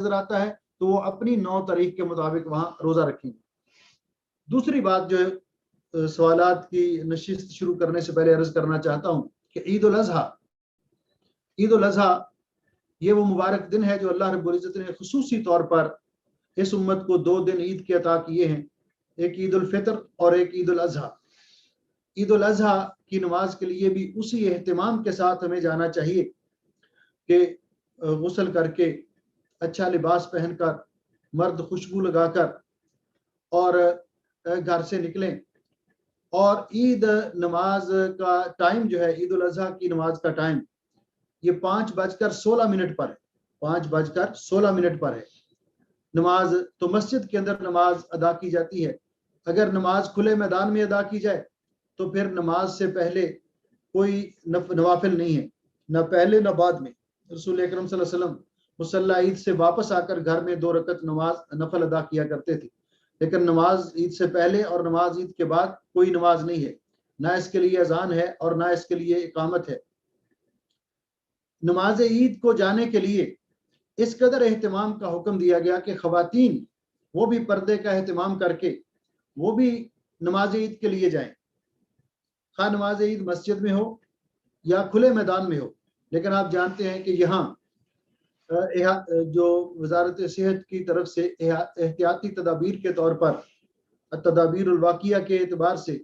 نظر آتا ہے تو وہ اپنی 9 تاریخ کے مطابق وہاں روزہ رکھیں گے۔ دوسری بات جو سوالات کی نشست شروع کرنے سے پہلے عرض کرنا چاہتا ہوں کہ عید الاضحیٰ یہ وہ مبارک دن ہے جو اللہ رب العزت نے خصوصی طور پر اس امت کو 2 دن عید کے عطا کیے ہیں، ایک عید الفطر اور ایک عید الاضحیٰ۔ عید الاضحیٰ کی نماز کے لیے بھی اسی اہتمام کے ساتھ ہمیں جانا چاہیے کہ غسل کر کے اچھا لباس پہن کر، مرد خوشبو لگا کر اور گھر سے نکلیں، اور عید نماز کا ٹائم جو ہے، عید الاضحیٰ کی نماز کا ٹائم یہ 5:16 پر ہے، 5:16 پر ہے۔ نماز تو مسجد کے اندر نماز ادا کی جاتی ہے، اگر نماز کھلے میدان میں ادا کی جائے تو پھر نماز سے پہلے کوئی نوافل نہیں ہے، نہ پہلے نہ بعد میں۔ رسول اکرم صلی اللہ علیہ وسلم مصلی عید سے واپس آ کر گھر میں 2 رکعت نماز نفل ادا کیا کرتے تھے، لیکن نماز عید سے پہلے اور نماز عید کے بعد کوئی نماز نہیں ہے، نہ اس کے لیے اذان ہے اور نہ اس کے لیے اقامت ہے۔ نماز عید کو جانے کے لیے اس قدر اہتمام کا حکم دیا گیا کہ خواتین وہ بھی پردے کا اہتمام کر کے وہ بھی نماز عید کے لیے جائیں، خواہ نماز عید مسجد میں ہو یا کھلے میدان میں ہو۔ لیکن آپ جانتے ہیں کہ یہاں جو وزارت صحت کی طرف سے احتیاطی تدابیر کے طور پر، تدابیر الواقعہ کے اعتبار سے،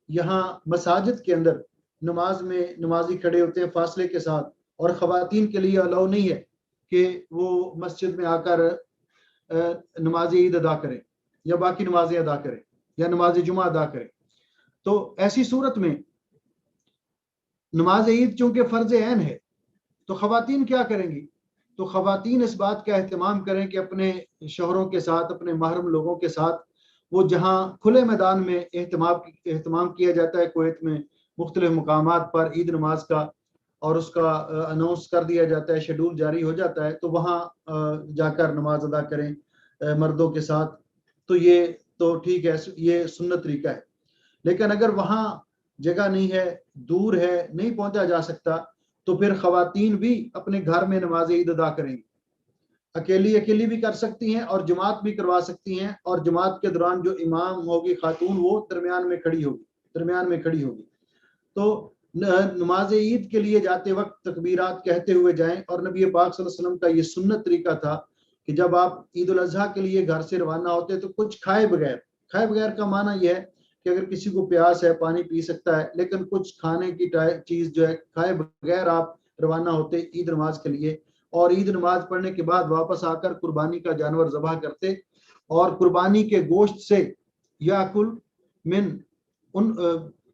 یہاں مساجد کے اندر نماز میں نمازی کھڑے ہوتے ہیں فاصلے کے ساتھ، اور خواتین کے لیے الاؤ نہیں ہے کہ وہ مسجد میں آ کر نماز عید ادا کریں یا باقی نمازیں ادا کریں یا نماز جمعہ ادا کریں۔ تو ایسی صورت میں نماز عید چونکہ فرض عین ہے تو خواتین کیا کریں گی؟ تو خواتین اس بات کا اہتمام کریں کہ اپنے شوہروں کے ساتھ، اپنے محرم لوگوں کے ساتھ، وہ جہاں کھلے میدان میں اہتمام کیا جاتا ہے کویت میں مختلف مقامات پر عید نماز کا، اور اس کا اناؤنس کر دیا جاتا ہے، شیڈول جاری ہو جاتا ہے، تو وہاں جا کر نماز ادا کریں مردوں کے ساتھ۔ تو یہ تو ٹھیک ہے، یہ سنت طریقہ ہے۔ لیکن اگر وہاں جگہ نہیں ہے، دور ہے، نہیں پہنچا جا سکتا، تو پھر خواتین بھی اپنے گھر میں نماز عید ادا کریں گی، اکیلی بھی کر سکتی ہیں اور جماعت بھی کروا سکتی ہیں، اور جماعت کے دوران جو امام ہوگی خاتون وہ درمیان میں کھڑی ہوگی۔ تو نماز عید کے لیے جاتے وقت تکبیرات کہتے ہوئے جائیں، اور نبی پاک صلی اللہ علیہ وسلم کا یہ سنت طریقہ تھا کہ جب آپ عید الاضحیٰ کے لیے گھر سے روانہ ہوتے تو کچھ کھائے بغیر کا معنی یہ ہے کہ اگر کسی کو پیاس ہے پانی پی سکتا ہے، لیکن کچھ کھانے کی چیز جو ہے کھائے بغیر آپ روانہ ہوتے عید نماز کے لیے، اور عید نماز پڑھنے کے بعد واپس آ کر قربانی کا جانور ذبح کرتے، اور قربانی کے گوشت سے یا کل من ان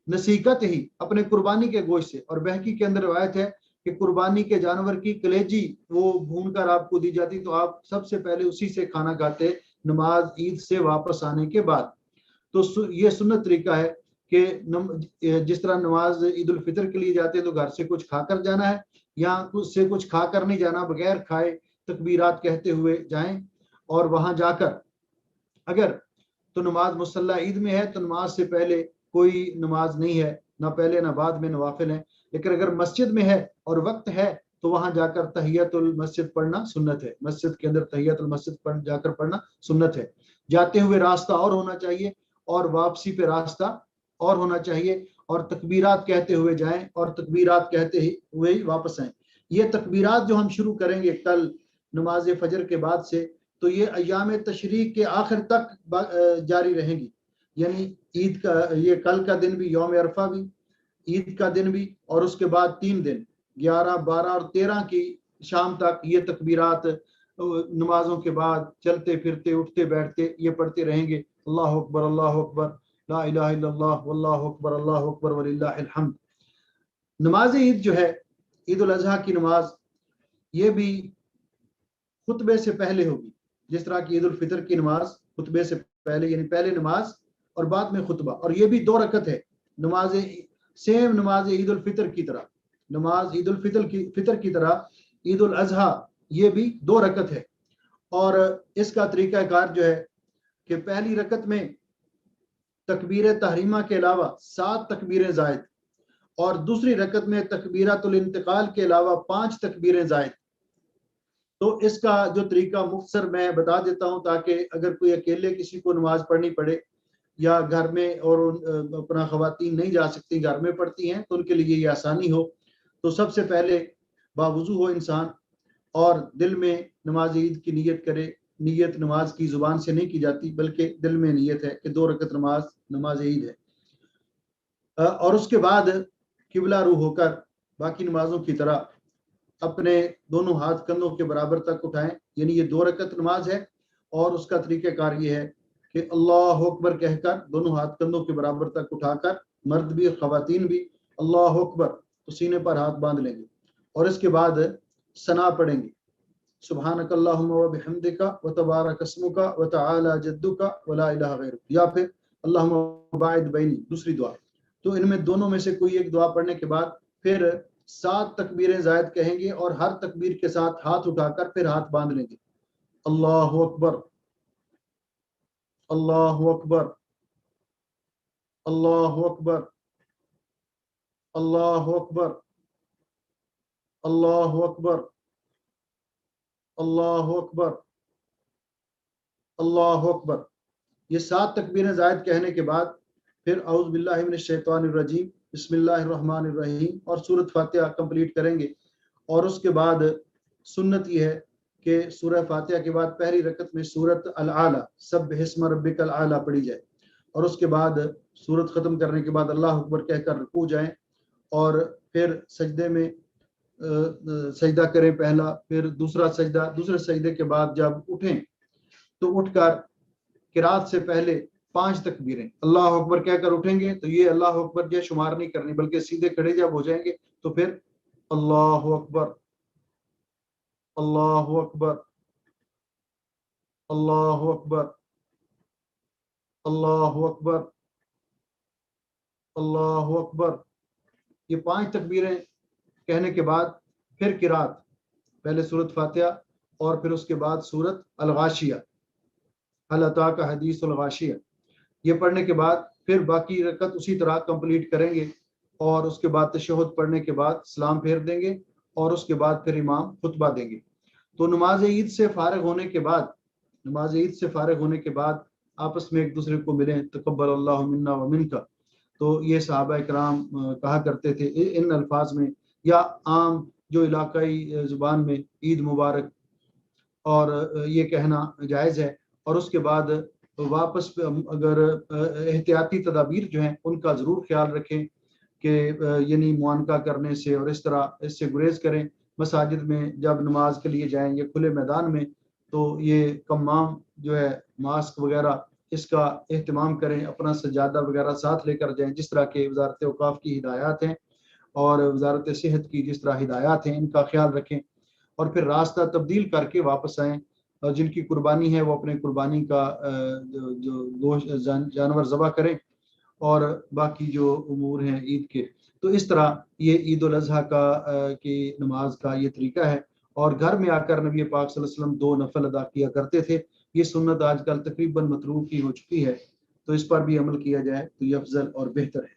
نسیکت ہی، اپنے قربانی کے گوشت سے، اور بہقی کے اندر روایت ہے کہ قربانی کے جانور کی کلیجی وہ بھون کر آپ کو دی جاتی، تو آپ سب سے پہلے اسی سے کھانا کھاتے نماز عید سے واپس آنے کے بعد۔ تو یہ سنت طریقہ ہے کہ جس طرح نماز عید الفطر کے لیے جاتے ہیں تو گھر سے کچھ کھا کر جانا ہے، یا اس سے کچھ کھا کر نہیں جانا، بغیر کھائے تکبیرات کہتے ہوئے جائیں، اور وہاں جا کر اگر تو نماز مصلی عید میں ہے تو نماز سے پہلے کوئی نماز نہیں ہے، نہ پہلے نہ بعد میں نوافل ہیں۔ لیکن اگر مسجد میں ہے اور وقت ہے تو وہاں جا کر تحیت المسجد پڑھنا سنت ہے، مسجد کے اندر تحیت المسجد جا کر پڑھنا سنت ہے۔ جاتے ہوئے راستہ اور ہونا چاہیے اور واپسی پہ راستہ اور ہونا چاہیے، اور تکبیرات کہتے ہوئے جائیں اور تکبیرات کہتے ہوئے واپس آئیں۔ یہ تکبیرات جو ہم شروع کریں گے کل نماز فجر کے بعد سے، تو یہ ایام تشریق کے آخر تک جاری رہیں گی، یعنی عید کا یہ کل کا دن بھی، یوم عرفہ بھی، عید کا دن بھی، اور اس کے بعد 3 دن 11 12 اور 13 کی شام تک یہ تکبیرات نمازوں کے بعد چلتے پھرتے اٹھتے بیٹھتے یہ پڑھتے رہیں گے۔ اللہ اکبر اللہ اکبر لا الہ الا اللہ واللہ اکبر وللہ الحمد۔ نماز عید جو ہے، عید الاضحیٰ کی نماز، یہ بھی خطبے سے پہلے ہوگی، جس طرح کی عید الفطر کی نماز خطبے سے پہلے، یعنی پہلے نماز اور بعد میں خطبہ، اور یہ بھی 2 رکعت ہے، نماز سیم نماز عید الفطر کی طرح، نماز عید الفطر کی طرح عید الاضحیٰ یہ بھی 2 رکعت ہے۔ اور اس کا طریقہ کار جو ہے کہ پہلی رکعت میں تکبیر تحریمہ کے علاوہ 7 تکبیریں زائد، اور دوسری رکعت میں تکبیرات الانتقال کے علاوہ 5 تکبیریں زائد۔ تو اس کا جو طریقہ مختصر میں بتا دیتا ہوں تاکہ اگر کوئی اکیلے کسی کو نماز پڑھنی پڑے یا گھر میں اور اپنا خواتین نہیں جا سکتی گھر میں پڑھتی ہیں تو ان کے لیے یہ آسانی ہو. تو سب سے پہلے باوضو ہو انسان اور دل میں نماز عید کی نیت کرے. نیت نماز کی زبان سے نہیں کی جاتی بلکہ دل میں نیت ہے کہ 2 رکعت نماز عید ہے. اور اس کے بعد قبلہ رو ہو کر باقی نمازوں کی طرح اپنے دونوں ہاتھ کندھوں کے برابر تک اٹھائیں. یعنی یہ 2 رکعت نماز ہے اور اس کا طریقہ کار یہ ہے کہ اللہ اکبر کہہ کر دونوں ہاتھ کندھوں کے برابر تک اٹھا کر مرد بھی خواتین بھی اللہ اکبر تو سینے پر ہاتھ باندھ لیں گے اور اس کے بعد ثنا پڑھیں گے سبحانک اللہم و بحمدک و تبارک اسمک و تعالی جدک ولا الہ غیرک یا پھر اللہم باعد بینی دوسری دعا. تو ان میں دونوں میں سے کوئی ایک دعا پڑھنے کے بعد پھر 7 تکبیریں زائد کہیں گے اور ہر تکبیر کے ساتھ ہاتھ اٹھا کر پھر ہاتھ باندھ لیں گے. اللہ اکبر اللہ اکبر اللہ اکبر اللہ اکبر اللہ اکبر اللہ اکبر اللہ اکبر. یہ 7 تکبیریں زائد کہنے کے بعد پھر اعوذ باللہ من الشیطان الرجیم بسم اللہ الرحمن الرحیم اور سورۃ فاتحہ کمپلیٹ کریں گے. اور اس کے بعد سنت یہ ہے کہ سورہ فاتحہ کے بعد پہلی رکعت میں سورۃ الاعلی سبح اسم ربک الاعلی پڑھی جائے اور اس کے بعد سورت ختم کرنے کے بعد اللہ اکبر کہہ کر رکوع جائیں اور پھر سجدے میں سجدہ کریں پہلا پھر دوسرا سجدہ. دوسرے سجدے کے بعد جب اٹھیں تو اٹھ کر قرات سے پہلے 5 تکبیریں اللہ اکبر کہہ کر اٹھیں گے. تو یہ اللہ اکبر جو شمار نہیں کرنی بلکہ سیدھے کھڑے جب ہو جائیں گے تو پھر اللہ اکبر اللہ اکبر اللہ اکبر اللہ اکبر اللہ اکبر. یہ 5 تکبیریں کہنے کے بعد پھر قرات پہلے سورۃ فاتحہ اور پھر اس کے بعد سورۃ الغاشیہ هل اتاک حدیث الغاشیہ یہ پڑھنے کے بعد پھر باقی رکعت اسی طرح کمپلیٹ کریں گے اور اس کے بعد تشہد پڑھنے کے بعد سلام پھیر دیں گے اور اس کے بعد پھر امام خطبہ دیں گے. تو نماز عید سے فارغ ہونے کے بعد آپس میں ایک دوسرے کو ملیں تقبل اللہ منا و منکا. تو یہ صحابہ کرام کہا کرتے تھے ان الفاظ میں یا عام جو علاقائی زبان میں عید مبارک اور یہ کہنا جائز ہے. اور اس کے بعد واپس اگر احتیاطی تدابیر جو ہیں ان کا ضرور خیال رکھیں کہ یعنی معانقہ کرنے سے اور اس طرح اس سے گریز کریں. مساجد میں جب نماز کے لیے جائیں گے کھلے میدان میں تو یہ کمام جو ہے ماسک وغیرہ اس کا اہتمام کریں. اپنا سجادہ وغیرہ ساتھ لے کر جائیں جس طرح کہ وزارت اوقاف کی ہدایات ہیں اور وزارت صحت کی جس طرح ہدایات ہیں ان کا خیال رکھیں اور پھر راستہ تبدیل کر کے واپس آئیں. جن کی قربانی ہے وہ اپنے قربانی کا جو گوشت جانور ذبح کریں اور باقی جو امور ہیں عید کے. تو اس طرح یہ عید الاضحیٰ کی نماز کا یہ طریقہ ہے. اور گھر میں آ کر نبی پاک صلی اللہ علیہ وسلم 2 نفل ادا کیا کرتے تھے. یہ سنت آج کل تقریباً متروک ہی ہو چکی ہے تو اس پر بھی عمل کیا جائے تو یہ افضل اور بہتر ہے.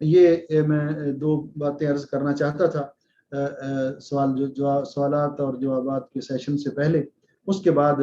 یہ میں 2 باتیں عرض کرنا چاہتا تھا سوالات اور جوابات کے سیشن سے پہلے. اس کے بعد